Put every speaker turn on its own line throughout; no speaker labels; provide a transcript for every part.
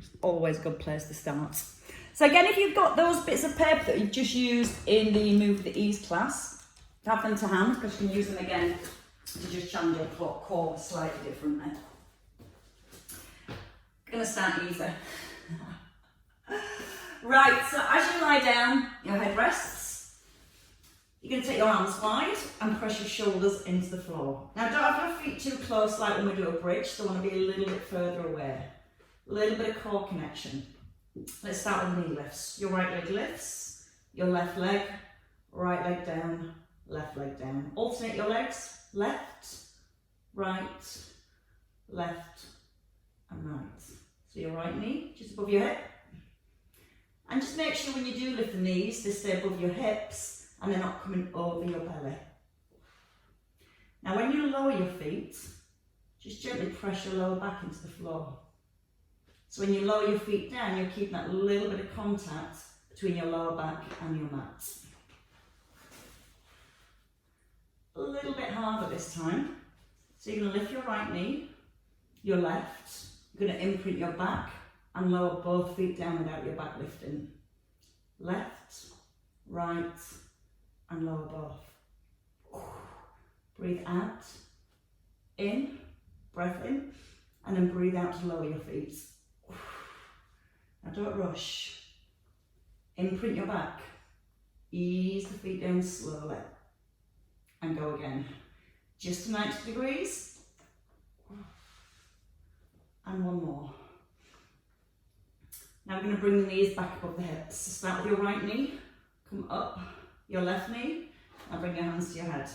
It's always a good place to start. So again, if you've got those bits of paper that you've just used in the Move with Ease class, have them to hand because you can use them again to just change your core slightly differently. Gonna start easy. Right, so as you lie down, your head rests. You're going to take your arms wide and press your shoulders into the floor. Now don't have your feet too close like when we do a bridge, they want to be a little bit further away. A little bit of core connection. Let's start with knee lifts. Your right leg lifts, your left leg, right leg down, left leg down. Alternate your legs, left, right, left and right. So your right knee just above your hip. And just make sure when you do lift the knees, they stay above your hips and they're not coming over your belly. Now when you lower your feet, just gently press your lower back into the floor. So when you lower your feet down, you're keeping that little bit of contact between your lower back and your mat. A little bit harder this time. So you're going to lift your right knee, your left. You're going to imprint your back and lower both feet down without your back lifting. Left, right, and lower both. Breathe out, in, breath in, and then breathe out to lower your feet. Now don't rush. Imprint your back. Ease the feet down slowly. And go again. Just to 90 degrees. And one more. Now we're going to bring the knees back above the hips. So start with your right knee, come up your left knee, and bring your hands to your head.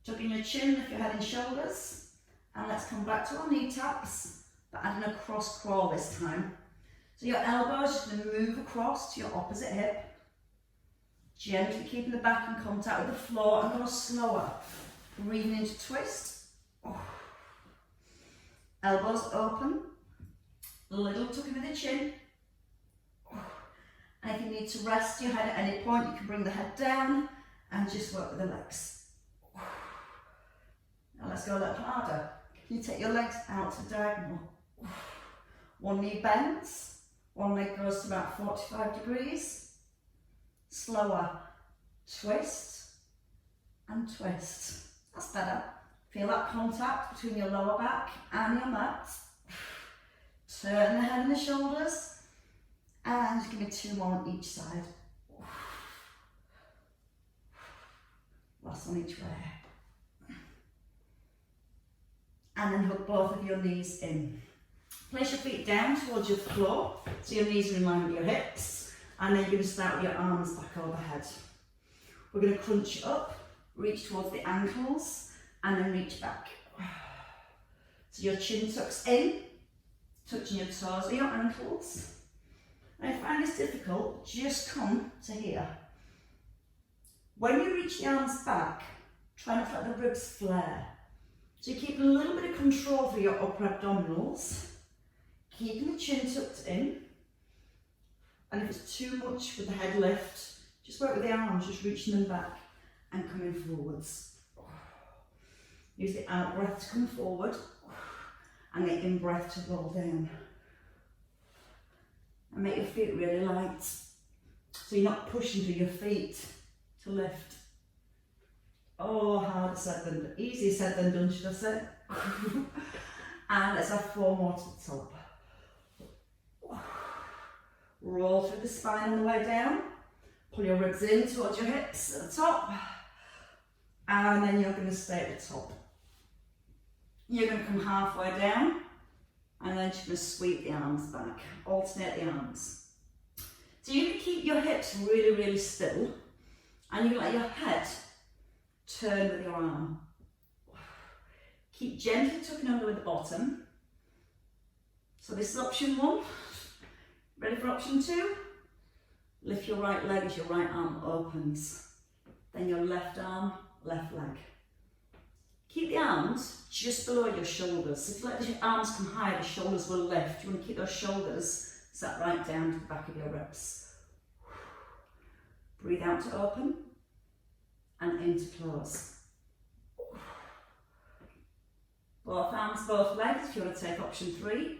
Tuck in your chin, lift your head and shoulders, and let's come back to our knee taps, but adding a cross crawl this time. So your elbows just going to move across to your opposite hip, gently keeping the back in contact with the floor and go slower. Breathing into twist. Elbows open, a little tucking with the chin. And if you need to rest your head at any point, you can bring the head down and just work with the legs. Now let's go a little harder. Can you take your legs out to diagonal? One knee bends, one leg goes to about 45 degrees. Slower. Twist and twist. That's better. Feel that contact between your lower back and your mat. Turn the head and the shoulders. And just give me two more on each side. Last one each way. And then hook both of your knees in. Place your feet down towards your floor, so your knees are in line with your hips. And then you're going to start with your arms back overhead. We're going to crunch up, reach towards the ankles, and then reach back. So your chin tucks in, touching your toes or your ankles. And if you find this difficult, just come to here. When you reach the arms back, try not to let the ribs flare. So you keep a little bit of control through your upper abdominals, keeping the chin tucked in. And if it's too much with the head lift, just work with the arms, just reaching them back and coming forwards. Use the out breath to come forward and the in breath to roll down. And make your feet really light, so you're not pushing through your feet to lift. Oh, harder said than done. Easier said than done, should I say? And let's have 4 more to the top. Roll through the spine on the way down. Pull your ribs in towards your hips at the top. And then you're going to stay at the top. You're going to come halfway down. And then you're going to sweep the arms back, alternate the arms. So you're going to keep your hips really, really still, and you're going to let your head turn with your arm. Keep gently tucking under with the bottom. So this is option 1. Ready for option 2? Lift your right leg as your right arm opens. Then your left arm, left leg. Keep the arms just below your shoulders. If you let your arms come high, the shoulders will lift. You want to keep those shoulders sat right down to the back of your ribs. Breathe out to open and in to close. Both arms, both legs, if you want to take option 3.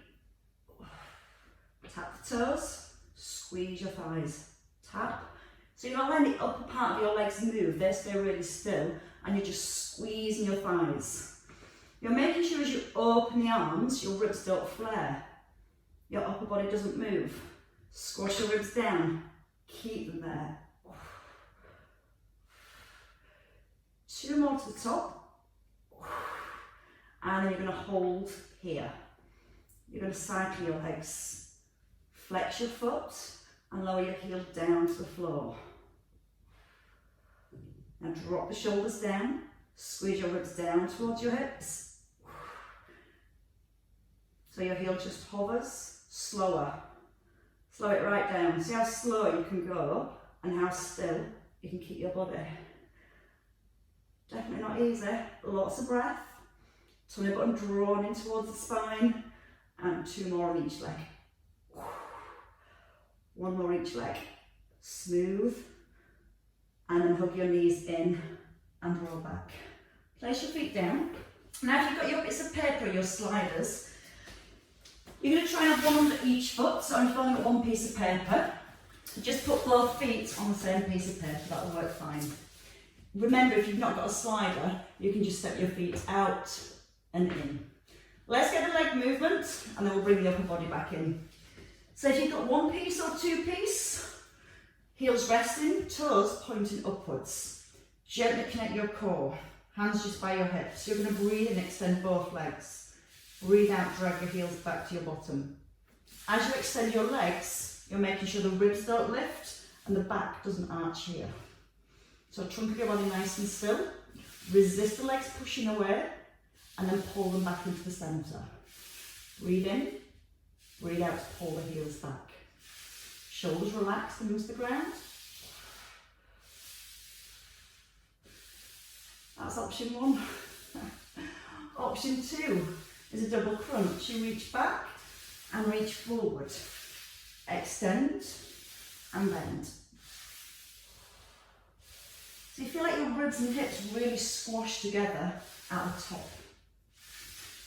Tap the toes, squeeze your thighs, tap. So you're not letting the upper part of your legs move, they stay really still, and you're just squeezing your thighs. You're making sure as you open the arms, your ribs don't flare. Your upper body doesn't move. Squash your ribs down, keep them there. 2 more to the top. And then you're going to hold here. You're going to cycle your legs. Flex your foot and lower your heel down to the floor. Now drop the shoulders down, squeeze your ribs down towards your hips. So your heel just hovers, slower. Slow it right down. See how slow you can go and how still you can keep your body. Definitely not easy, lots of breath. Tummy button drawn in towards the spine, and 2 more on each leg. 1 more each leg. Smooth, and then hug your knees in and roll back. Place your feet down. Now if you've got your bits of paper, your sliders, you're going to try and have one under each foot. So if you've only got 1 piece of paper, just put both feet on the same piece of paper, that will work fine. Remember, if you've not got a slider, you can just step your feet out and in. Let's get the leg movement, and then we'll bring the upper body back in. So if you've got 1 piece or 2 piece, heels resting, toes pointing upwards. Gently connect your core, hands just by your hips. You're going to breathe and extend both legs. Breathe out, drag your heels back to your bottom. As you extend your legs, you're making sure the ribs don't lift and the back doesn't arch here. So trunk of your body nice and still. Resist the legs pushing away and then pull them back into the centre. Breathe in, breathe out to pull the heels back. Shoulders relaxed and move to the ground. That's option 1. Option 2 is a double crunch. You reach back and reach forward. Extend and bend. So you feel like your ribs and hips really squash together at the top.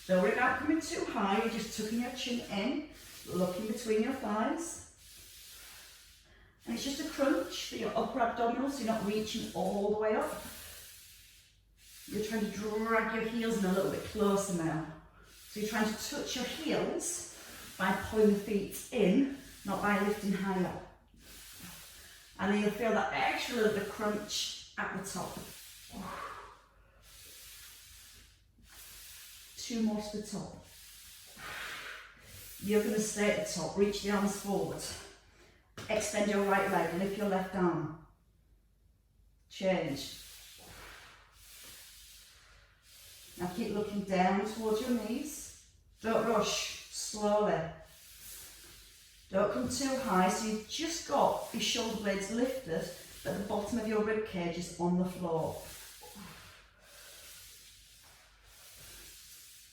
Don't worry about coming too high, you're just tucking your chin in, looking between your thighs. And it's just a crunch for your upper abdominals, so you're not reaching all the way up. You're trying to drag your heels in a little bit closer now. So you're trying to touch your heels by pulling the feet in, not by lifting high up. And then you'll feel that extra little bit crunch at the top. 2 more to the top. You're going to stay at the top. Reach the arms forward. Extend your right leg. Lift your left arm. Change. Now keep looking down towards your knees. Don't rush. Slowly. Don't come too high, so you've just got your shoulder blades lifted, but the bottom of your rib cage is on the floor.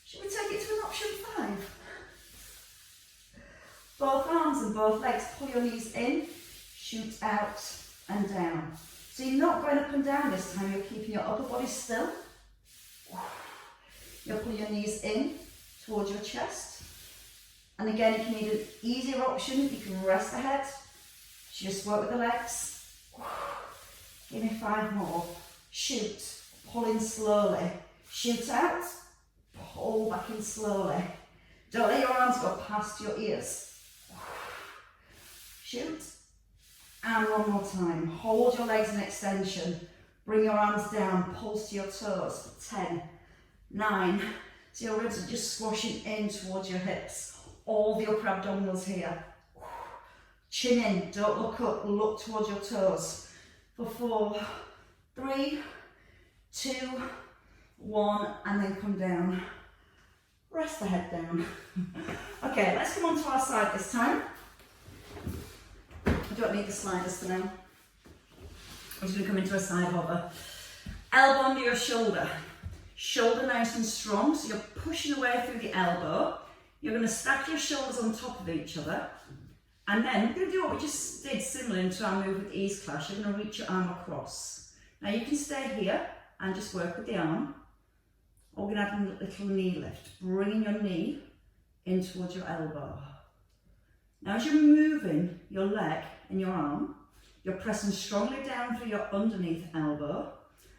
Should we take it to an option 5? Both arms and both legs, pull your knees in, shoot out and down. So you're not going up and down this time, you're keeping your upper body still. You'll pull your knees in towards your chest. And again, if you need an easier option, you can rest the head. Just work with the legs. Give me 5 more. Shoot, pull in slowly. Shoot out, pull back in slowly. Don't let your arms go past your ears. Shoot, and 1 more time. Hold your legs in extension. Bring your arms down, pulse to your toes. 10, 9. So your ribs are just squashing in towards your hips. All the upper abdominals here. Chin in, don't look up, look towards your toes. For 4, 3, 2, 1, and then come down. Rest the head down. Okay, let's come onto our side this time. I don't need the sliders for now. I'm just going to come into a side hover. Elbow under your shoulder. Shoulder nice and strong, so you're pushing away through the elbow. You're going to stack your shoulders on top of each other. And then we're going to do what we just did, similar to our move with ease clash. You're going to reach your arm across. Now you can stay here and just work with the arm. Or we're going to have a little knee lift. Bringing your knee in towards your elbow. Now as you're moving your leg and your arm, you're pressing strongly down through your underneath elbow,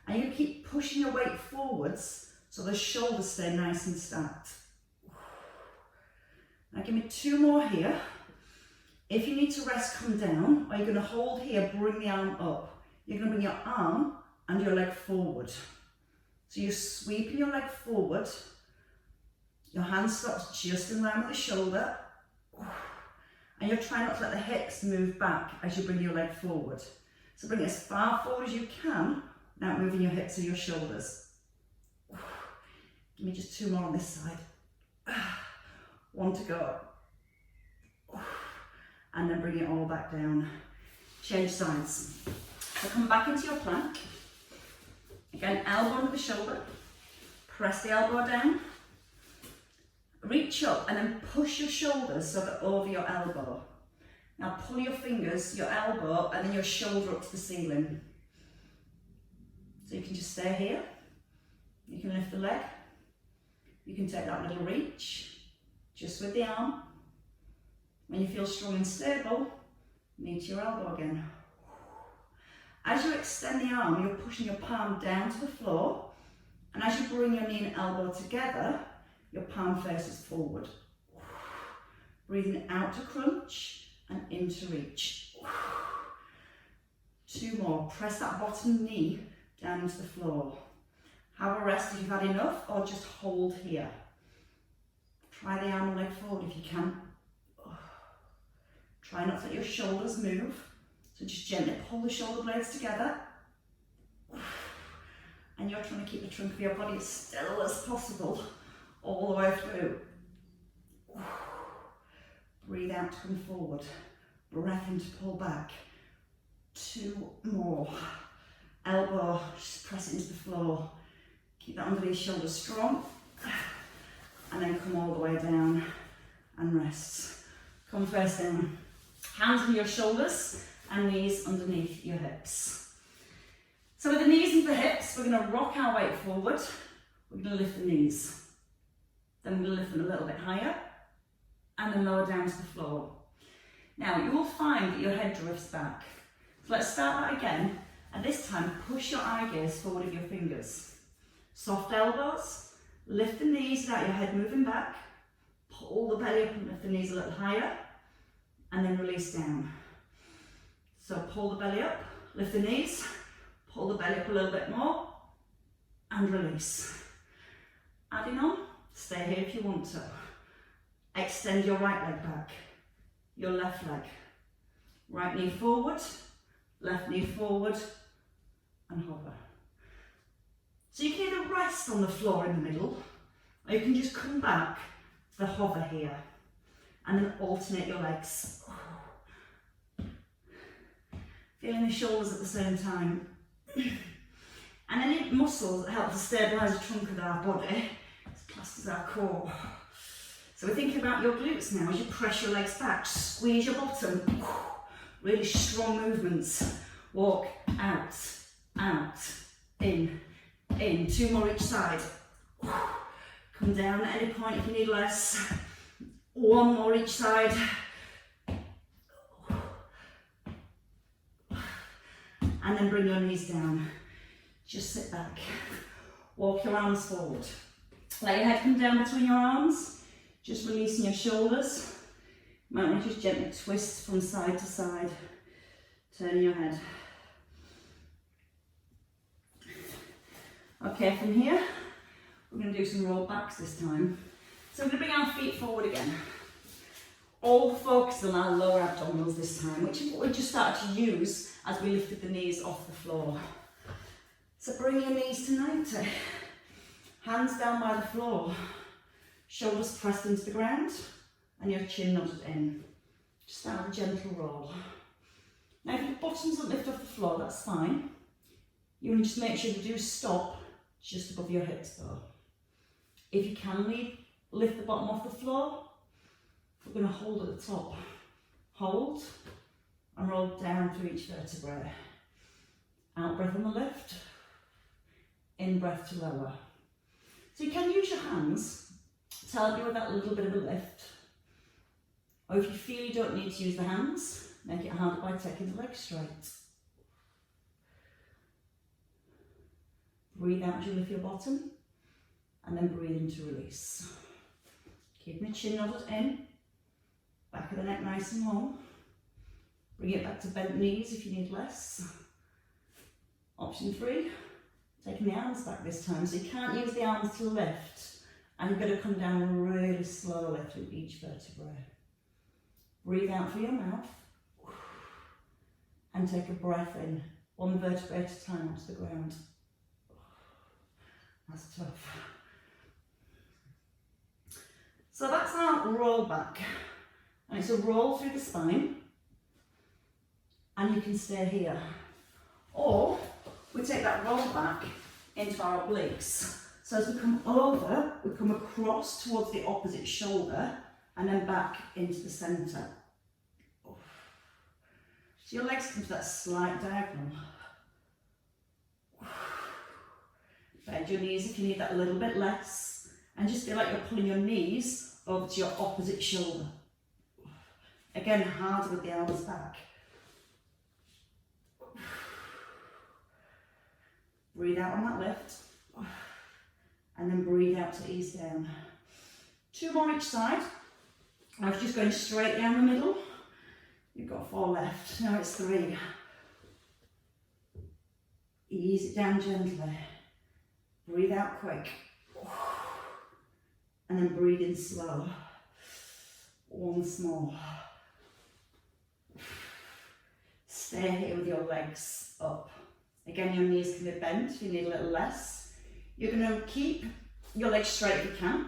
and you keep pushing your weight forwards so the shoulders stay nice and stacked. Now give me 2 more here. If you need to rest, come down, or you're going to hold here, bring the arm up. You're going to bring your arm and your leg forward. So you're sweeping your leg forward, your hand stops just in line with the shoulder, and you're trying not to let the hips move back as you bring your leg forward. So bring it as far forward as you can without moving your hips or your shoulders. Give me just 2 more on this side. 1 to go. And then bring it all back down. Change sides. So come back into your plank. Again, elbow under the shoulder. Press the elbow down. Reach up and then push your shoulders so they're over your elbow. Now pull your fingers, your elbow, and then your shoulder up to the ceiling. So you can just stay here. You can lift the leg. You can take that little reach, just with the arm. When you feel strong and stable, knee to your elbow again. As you extend the arm, you're pushing your palm down to the floor, and as you bring your knee and elbow together, your palm faces forward. Breathing out to crunch and in to reach. 2 more. Press that bottom knee down into the floor. Have a rest if you've had enough, or just hold here. Try the arm and leg forward if you can. Try not to let your shoulders move. So just gently pull the shoulder blades together. And you're trying to keep the trunk of your body as still as possible all the way through. Breathe out to come forward. Breath in to pull back. 2 more. Elbow, just press it into the floor. Keep that underneath shoulder strong. And then come all the way down and rest. Come first down. Hands on your shoulders and knees underneath your hips. So with the knees and the hips, we're going to rock our weight forward. We're going to lift the knees. Then we're going to lift them a little bit higher and then lower down to the floor. Now you will find that your head drifts back. So let's start that again. And this time push your eye gaze forward with your fingers. Soft elbows, lift the knees without your head moving back. Pull the belly up and lift the knees a little higher. And then release down. So pull the belly up, lift the knees, pull the belly up a little bit more, and release. Adding on, stay here if you want to. Extend your right leg back, your left leg. Right knee forward, left knee forward, and hover. So you can either rest on the floor in the middle, or you can just come back to the hover here, and then alternate your legs. Feeling the shoulders at the same time. And any muscles that help to stabilise the trunk of our body, it's classed as our core. So we're thinking about your glutes now as you press your legs back, squeeze your bottom. Really strong movements. Walk out, out, in, in. 2 more each side. Come down at any point if you need less. 1 more each side. And then bring your knees down. Just sit back. Walk your arms forward. Let your head come down between your arms. Just releasing your shoulders. You might want to just gently twist from side to side. Turn your head. Okay, from here, we're going to do some roll backs this time. So we're going to bring our feet forward again. All the focus on our lower abdominals this time, which is what we just started to use as we lifted the knees off the floor. So bring your knees to 90. Hands down by the floor. Shoulders pressed into the ground and your chin nodded in. Just start with a gentle roll. Now if your bottoms don't lift off the floor, that's fine. You want to just make sure you do stop just above your hips though. If you can lift the bottom off the floor, we're going to hold at the top. Hold and roll down through each vertebrae. Out breath on the lift, in breath to lower. So you can use your hands to help you with that little bit of a lift. Or if you feel you don't need to use the hands, make it harder by taking the legs straight. Breathe out as you lift your bottom, and then breathe in to release. Keeping the chin nodded in, back of the neck nice and long. Bring it back to bent knees if you need less. Option 3, taking the arms back this time, so you can't use the arms to lift, and you're going to come down really slowly through each vertebrae. Breathe out through your mouth, and take a breath in, one vertebrae at a time onto the ground. That's tough. So that's our roll back, and it's a roll through the spine, and you can stay here. Or we take that roll back into our obliques. So as we come over, we come across towards the opposite shoulder, and then back into the centre. So your legs come to that slight diagonal. Bend your knees if you need that a little bit less, and just feel like you're pulling your knees over to your opposite shoulder. Again, harder with the arms back. Breathe out on that lift, and then breathe out to ease down. 2 more each side. I was just going straight down the middle. You've got 4 left, now it's 3. Ease it down gently. Breathe out quick. And then breathe in slow. Once more. Stay here with your legs up. Again, your knees can be bent if you need a little less. You're going to keep your legs straight if you can,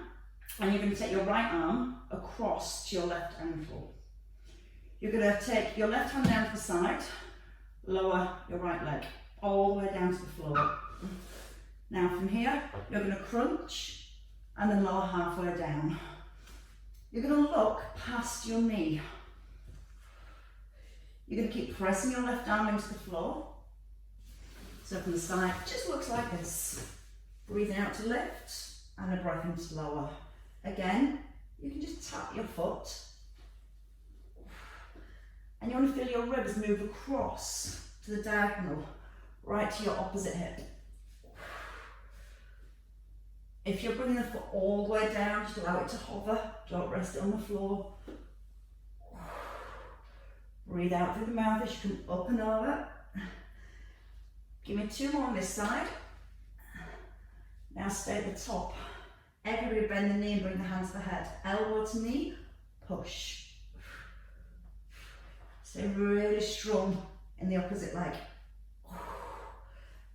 and you're going to take your right arm across to your left ankle. You're going to take your left hand down to the side, lower your right leg, all the way down to the floor. Now from here, you're going to crunch, and then lower halfway down. You're going to look past your knee. You're going to keep pressing your left arm into the floor. So from the side, it just looks like this. Breathing out to lift, and a breath in to lower. Again, you can just tap your foot. And you want to feel your ribs move across to the diagonal, right to your opposite hip. If you're bringing the foot all the way down, just allow it to hover, don't rest it on the floor. Breathe out through the mouth as you come up and over. Give me 2 more on this side. Now stay at the top. Everybody bend the knee and bring the hands to the head. Elbow to knee, push. Stay really strong in the opposite leg.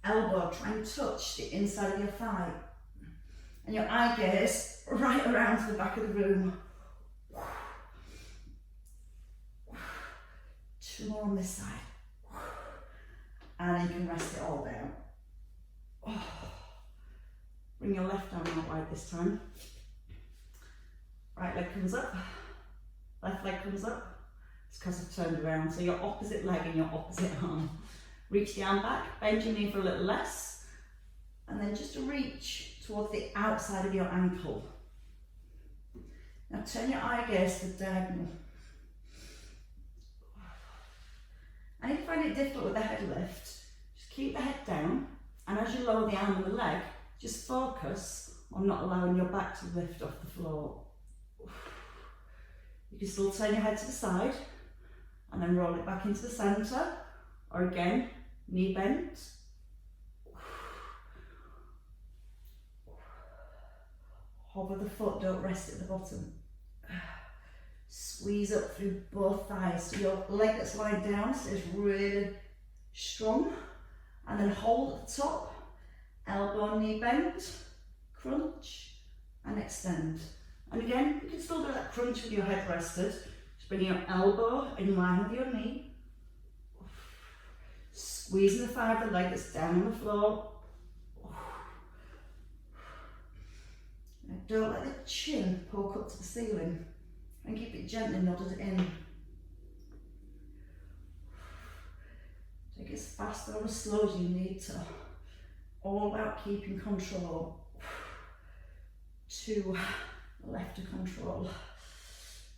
Elbow, try and touch the inside of your thigh. And your eye gaze right around to the back of the room. 2 more on this side. And then you can rest it all down. Bring your left arm out wide this time. Right leg comes up, left leg comes up. It's because I've turned around. So your opposite leg and your opposite arm. Reach the arm back, bend your knee for a little less, and then just reach towards the outside of your ankle. Now turn your eye gaze to the diagonal. And if you find it difficult with the head lift, just keep the head down, and as you lower the arm and the leg, just focus on not allowing your back to lift off the floor. You can still turn your head to the side, and then roll it back into the centre, or again, knee bent. Hover the foot, don't rest at the bottom. Squeeze up through both thighs so your leg that's lying down stays really strong, and then hold at the top, elbow and knee bent, crunch and extend. And again, you can still do that crunch with your head rested. Just bring your elbow in line with your knee, squeezing the thigh of the leg that's down on the floor. Now don't let the chin poke up to the ceiling, and keep it gently nodded in. Take it as fast or as slow as you need to. All about keeping control. 2, left to control.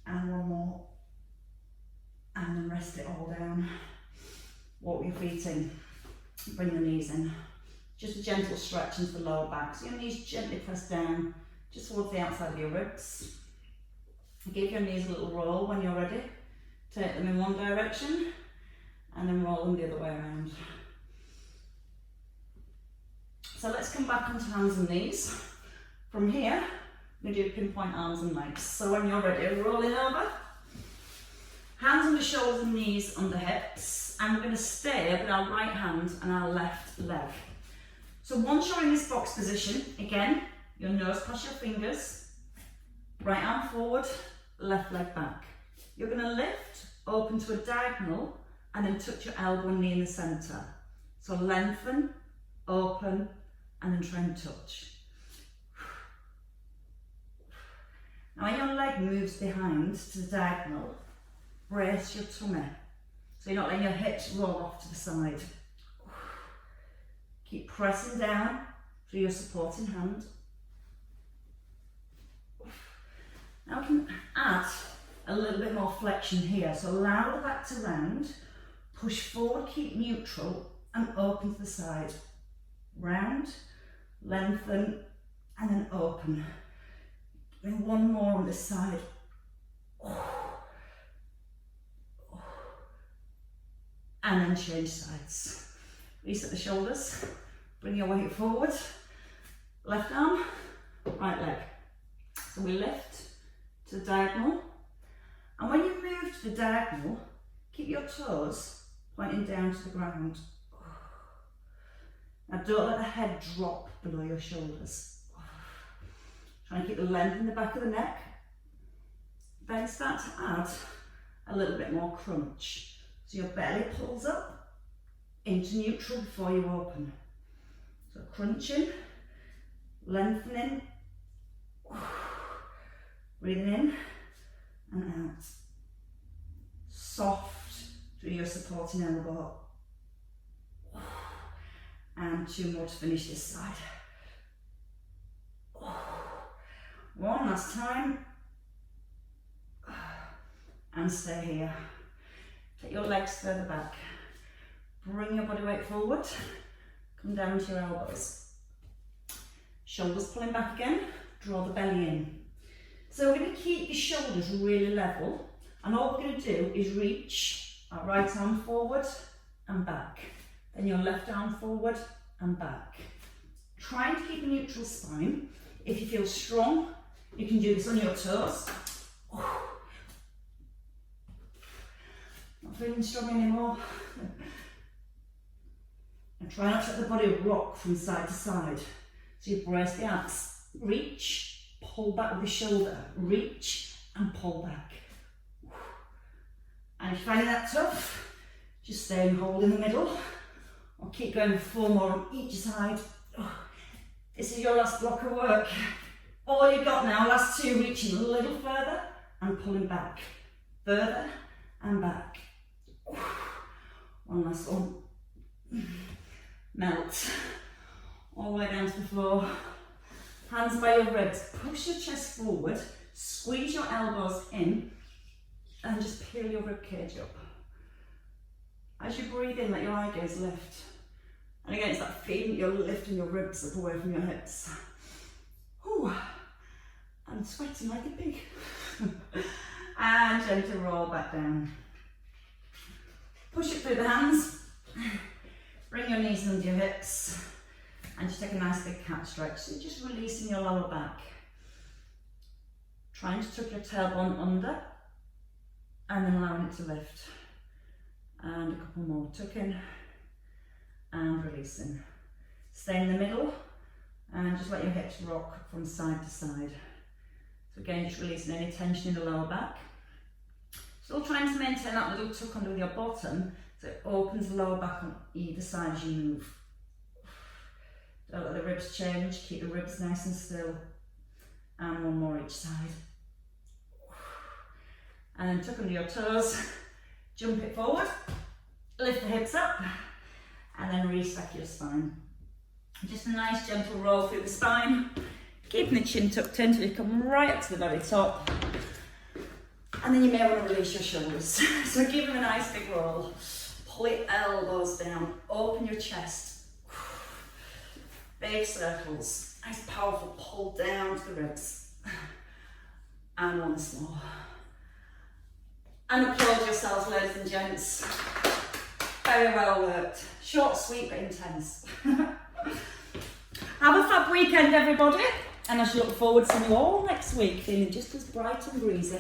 And 1 more. rest it all down. Walk your feet in, bring the knees in. Just a gentle stretch into the lower back. So your knees gently press down just towards the outside of your ribs. Give your knees a little roll when you're ready. Take them in one direction and then roll them the other way around. So let's come back onto hands and knees. From here, we're going to do pinpoint arms and legs. So when you're ready, rolling over. Hands under shoulders and knees under hips. And we're going to stay with our right hand and our left leg. So once you're in this box position, again, your nose past your fingers, right arm forward, left leg back. You're going to lift, open to a diagonal, and then touch your elbow and knee in the centre. So lengthen, open, and then try and touch. Now when your leg moves behind to the diagonal, brace your tummy. So you're not letting your hips roll off to the side. Keep pressing down through your supporting hand. Now we can add a little bit more flexion here. So allow the back to round, push forward, keep neutral, and open to the side. Round, lengthen, and then open. And one more on this side. And then change sides. Reset the shoulders, bring your weight forward, left arm, right leg. So we lift to the diagonal, and when you move to the diagonal, keep your toes pointing down to the ground. Now don't let the head drop below your shoulders. Try and keep the length in the back of the neck. Then start to add a little bit more crunch. So your belly pulls up into neutral before you open. So crunching, lengthening, breathing in and out. Soft through your supporting elbow. And 2 more to finish this side. One last time. And stay here. Take your legs further back. Bring your body weight forward. Come down to your elbows. Shoulders pulling back again. Draw the belly in. So we're going to keep your shoulders really level. And all we're going to do is reach our right arm forward and back. Then your left arm forward and back. Trying to keep a neutral spine. If you feel strong, you can do this on your toes. Not feeling strong anymore. And try not to let the body rock from side to side. So you brace the abs. Reach, pull back with the shoulder. Reach and pull back. And if you're finding that tough, just stay and hold in the middle. Or keep going 4 more on each side. This is your last block of work. All you've got now, last 2, reaching a little further and pulling back. Further and back. One last one. Melt. All the way down to the floor. Hands by your ribs. Push your chest forward. Squeeze your elbows in. And just peel your rib cage up. As you breathe in, let your eye gaze lift. And again, it's that feeling you're lifting your ribs up away from your hips. Ooh, I'm sweating like a pig. And gently roll back down. Push it through the hands. Bring your knees under your hips. And just take a nice big cat stretch. So you're just releasing your lower back. Trying to tuck your tailbone under. And then allowing it to lift. And a couple more. Tucking. And releasing. Stay in the middle and just let your hips rock from side to side. So again, just releasing any tension in the lower back. Still trying to maintain that little tuck under with your bottom so it opens the lower back on either side as you move. Don't let the ribs change, keep the ribs nice and still. And 1 more each side. And then tuck under your toes, jump it forward, lift the hips up. And then restack your spine. Just a nice gentle roll through the spine, keeping the chin tucked in until you come right up to the very top. And then you may want to release your shoulders. So give them a nice big roll. Pull your elbows down, open your chest. Big circles. Nice powerful pull down to the ribs. And once more. And applaud yourselves, ladies and gents. Very well worked. Short, sweet, but intense. Have a fab weekend, everybody. And I shall look forward to seeing you all next week, feeling just as bright and breezy.